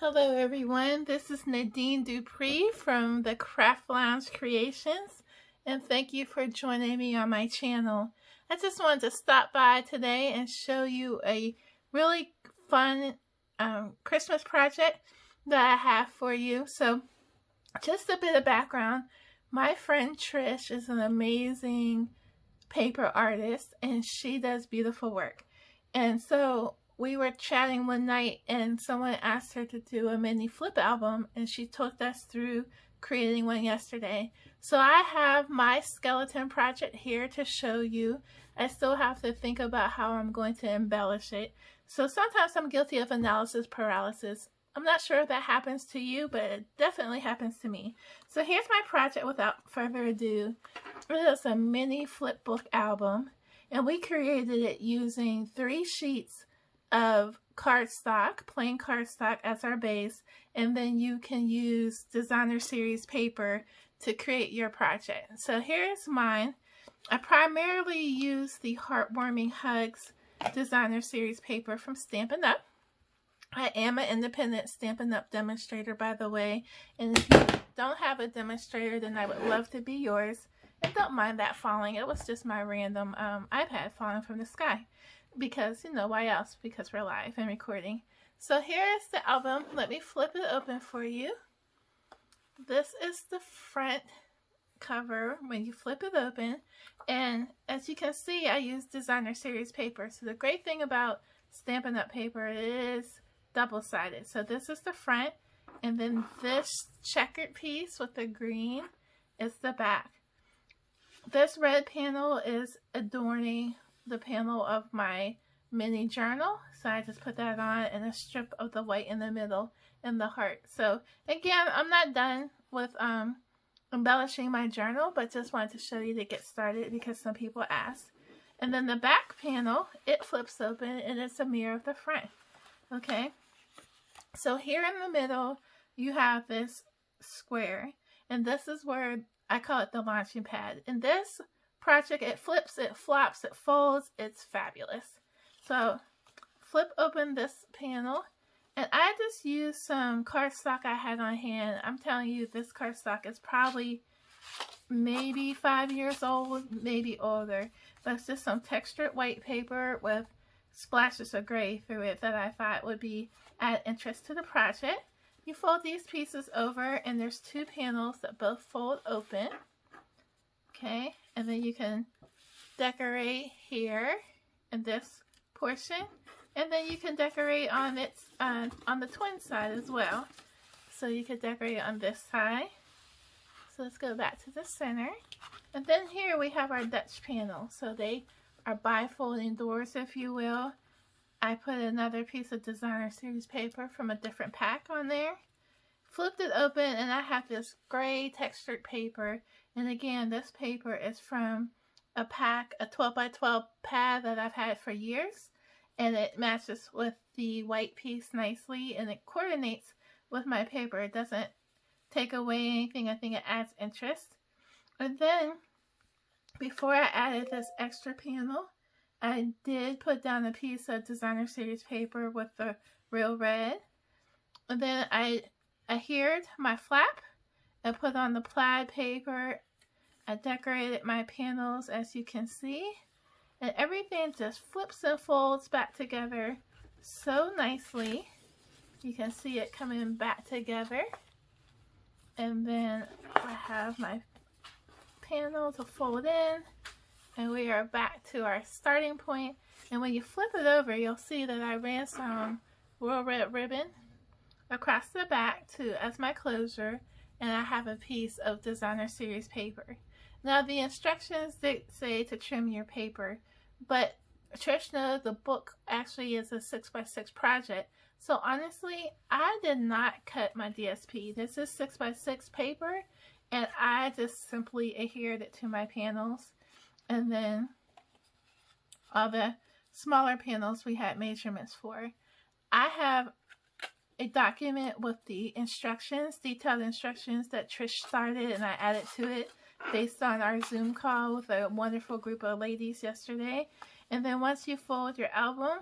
Hello everyone, this is Nadine Dupree from the Craft Lounge Creations, and thank you for joining me on my channel. I just wanted to stop by today and show you a really fun Christmas project that I have for you. So just a bit of background. My friend Trish is an amazing paper artist and she does beautiful work. And so we were chatting one night and someone asked her to do a mini flip album and she took us through creating one yesterday. So I have my skeleton project here to show you. I still have to think about how I'm going to embellish it. So sometimes I'm guilty of analysis paralysis. I'm not sure if that happens to you, but it definitely happens to me. So here's my project without further ado. It is a mini flip book album, and we created it using 3 sheets of cardstock, plain cardstock as our base, and then you can use designer series paper to create your project. So here's mine. I primarily use the Heartwarming Hugs designer series paper from Stampin' Up. I am an independent Stampin' Up demonstrator, by the way, and if you don't have a demonstrator, then I would love to be yours. And don't mind that falling. It was just my random iPad falling from the sky. Because, you know, why else? Because we're live and recording. So here is the album. Let me flip it open for you. This is the front cover when you flip it open. And as you can see, I use designer series paper. So the great thing about Stampin' Up paper is double-sided. So this is the front, and then this checkered piece with the green is the back. This red panel is adorning the panel of my mini journal, so I just put that on, and a strip of the white in the middle and the heart. So again, I'm not done with embellishing my journal, but just wanted to show you to get started because some people asked. And then the back panel, it flips open and it's a mirror of the front. Okay, so here in the middle you have this square, and this is where I call it the launching pad. In this project, it flips, it flops, it folds. It's fabulous. So flip open this panel, and I just used some cardstock I had on hand. I'm telling you, this cardstock is probably maybe 5 years old, maybe older, but it's just some textured white paper with splashes of gray through it that I thought would be add interest to the project. You fold these pieces over, and there's 2 panels that both fold open. Okay, and then you can decorate here in this portion, and then you can decorate on its on the twin side as well. So you could decorate on this side. So let's go back to the center, and then here we have our Dutch panel. So they are bifolding doors, if you will. I put another piece of designer series paper from a different pack on there, flipped it open, and I have this gray textured paper. And again, this paper is from a pack, a 12 by 12 pad that I've had for years, and it matches with the white piece nicely, and it coordinates with my paper. It doesn't take away anything. I think it adds interest. And then before I added this extra panel, I did put down a piece of designer series paper with the real red. And then I adhered my flap. I put on the plaid paper. I decorated my panels, as you can see. And everything just flips and folds back together so nicely. You can see it coming back together. And then I have my panel to fold in. And we are back to our starting point. And when you flip it over, you'll see that I ran some royal red ribbon across the back as my closure. And I have a piece of designer series paper. Now the instructions say to trim your paper, but Trish knows the book actually is a 6x6 project. So honestly, I did not cut my DSP. This is 6x6 paper, and I just simply adhered it to my panels. And then all the smaller panels we had measurements for. I have a document with the instructions, detailed instructions that Trish started, and I added to it based on our Zoom call with a wonderful group of ladies yesterday. And then once you fold your album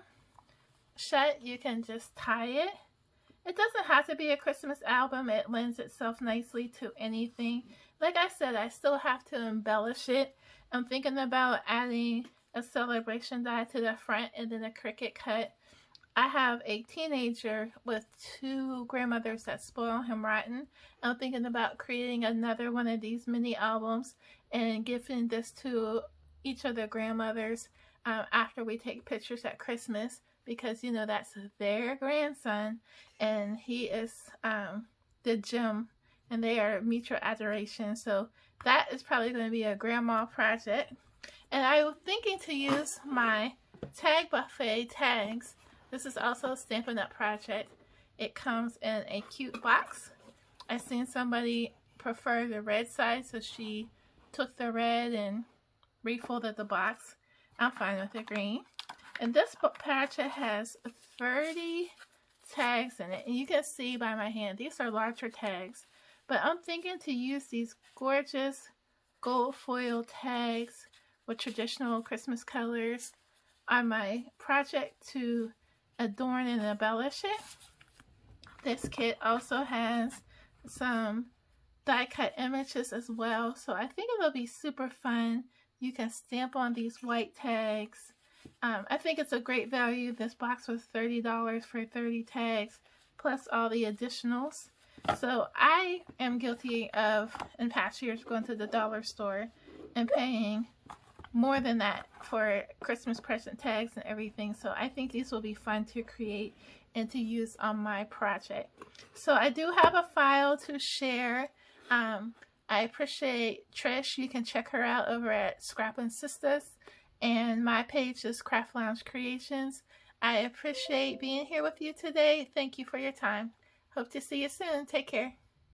shut, you can just tie it It doesn't have to be a Christmas album. It lends itself nicely to anything. Like I said, I still have to embellish it. I'm thinking about adding a celebration die to the front and then a Cricut cut. I have a teenager with 2 grandmothers that spoil him rotten. I'm thinking about creating another one of these mini albums and giving this to each of the grandmothers after we take pictures at Christmas, because you know that's their grandson and he is the gem and they are mutual adoration. So that is probably going to be a grandma project. And I was thinking to use my tag buffet tags. This is also a Stampin' Up project. It comes in a cute box. I seen somebody prefer the red side, so she took the red and refolded the box. I'm fine with the green. And this project has 30 tags in it. And you can see by my hand, these are larger tags. But I'm thinking to use these gorgeous gold foil tags with traditional Christmas colors on my project to adorn and embellish it. This kit also has some die cut images as well, so I think it'll be super fun. You can stamp on these white tags. I think it's a great value. This box was $30 for 30 tags plus all the additionals. So I am guilty of, in past years, going to the dollar store and paying more than that for Christmas present tags and everything. So I think these will be fun to create and to use on my project. So I do have a file to share. I appreciate Trish. You can check her out over at Scrappin' Sisters, and my page is Craft Lounge Creations. I appreciate being here with you today. Thank you for your time. Hope to see you soon. Take care.